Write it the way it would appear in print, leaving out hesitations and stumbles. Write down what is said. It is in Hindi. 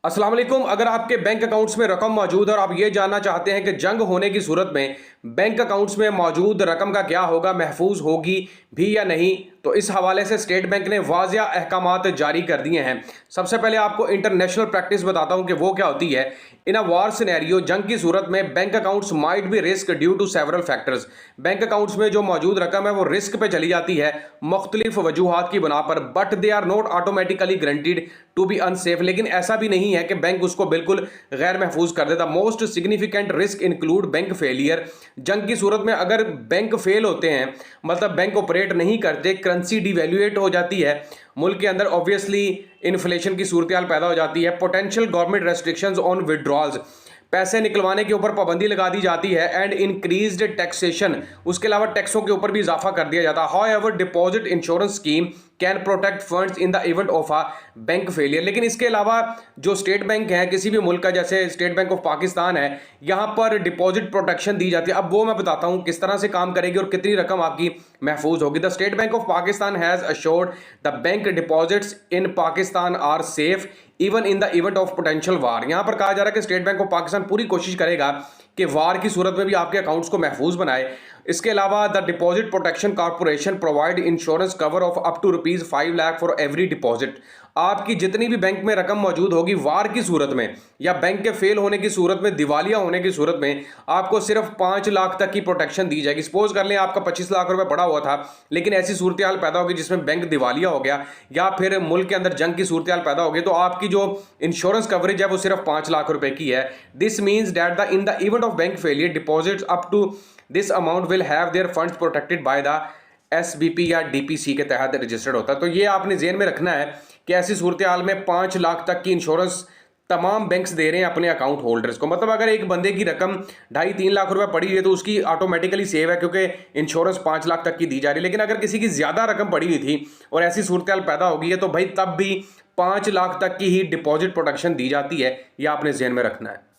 अस्सलाम वालेकुम। अगर आपके बैंक अकाउंट्स में रकम मौजूद है और आप ये जानना चाहते हैं कि जंग होने की सूरत में बैंक अकाउंट्स में मौजूद रकम का क्या होगा, महफूज होगी भी या नहीं, तो इस हवाले से स्टेट बैंक ने वाज़िया अहकामात जारी कर दिए हैं। सबसे पहले आपको इंटरनेशनल प्रैक्टिस बताता हूं कि वो क्या होती है। इन अ वार सिनेरियो, जंग की सूरत में bank accounts might be risk due to several factors. Bank accounts में जो मौजूद रकम है वो रिस्क पे चली जाती है मुख्तलिफ वजूहात की बना पर, but they are not automatically guaranteed to be unsafe. लेकिन ऐसा भी नहीं है कि बैंक उसको बिल्कुल गैर महफूज कर देता। Most significant risk include bank failure. जंग की सूरत में अगर बैंक फेल होते हैं, मतलब बैंक ऑपरेट नहीं करते, करेंसी डिवैल्यूएट हो जाती है, मुल्क के अंदर ऑब्वियसली इन्फ्लेशन की सूरत हाल पैदा हो जाती है, potential government restrictions on withdrawals, पैसे निकलवाने के ऊपर पाबंदी लगा दी जाती है, एंड इंक्रीज्ड टैक्सेशन, उसके अलावा टैक्सों के ऊपर भी इजाफा कर दिया जाता है। However deposit insurance scheme can protect funds in the event of a bank failure. लेकिन इसके अलावा जो स्टेट बैंक है किसी भी मुल्क का, जैसे स्टेट बैंक ऑफ पाकिस्तान है, यहाँ पर डिपॉजिट प्रोटेक्शन दी जाती है। अब वो मैं बताता हूँ किस तरह से काम करेगी और कितनी रकम आपकी महफूज होगी। The State Bank of Pakistan has assured the bank deposits in Pakistan are safe even in the event of potential war. यहां पर कहा जा रहा है कि स्टेट बैंक ऑफ पाकिस्तान पूरी कोशिश करेगा कि वार की सूरत में भी आपके अकाउंट्स को महफूज बनाए। इसके अलावा the deposit protection corporation provide insurance cover of up to ₹5 lakh for every deposit. आपकी जितनी भी बैंक में रकम मौजूद होगी, वार की सूरत में या बैंक के फेल होने की सूरत में, दिवालिया होने की सूरत में, आपको सिर्फ 5 लाख तक की प्रोटेक्शन दी जाएगी। सपोज कर लें आपका 25 लाख रुपए पड़ा हुआ था, लेकिन ऐसी सूरत हाल पैदा होगी जिसमें बैंक दिवालिया हो गया या फिर मुल्क के अंदर जंग की सूरत हाल पैदा हो गई, तो आपकी जो इंश्योरेंस कवरेज है वो सिर्फ 5 लाख रुपए की है। This means that the in the event of bank failure deposits up to this amount will have their funds protected by the SBP या डीपीसी के तहत रजिस्टर्ड होता है। तो ये आपने जेहन में रखना है कि ऐसी सूरत हाल में 5 लाख तक की इंश्योरेंस तमाम बैंक्स दे रहे हैं अपने अकाउंट होल्डर्स को। मतलब अगर एक बंदे की रकम 2.5-3 लाख रुपए पड़ी है तो उसकी ऑटोमेटिकली सेव है, क्योंकि इंश्योरेंस 5 लाख तक की दी जा रही है। लेकिन अगर किसी की ज्यादा रकम पड़ी हुई थी और ऐसी सूरत हाल पैदा हो गई है, तो भाई तब भी 5 लाख तक की ही डिपॉजिट प्रोटेक्शन दी जाती है। यह आपने जेहन में रखना है।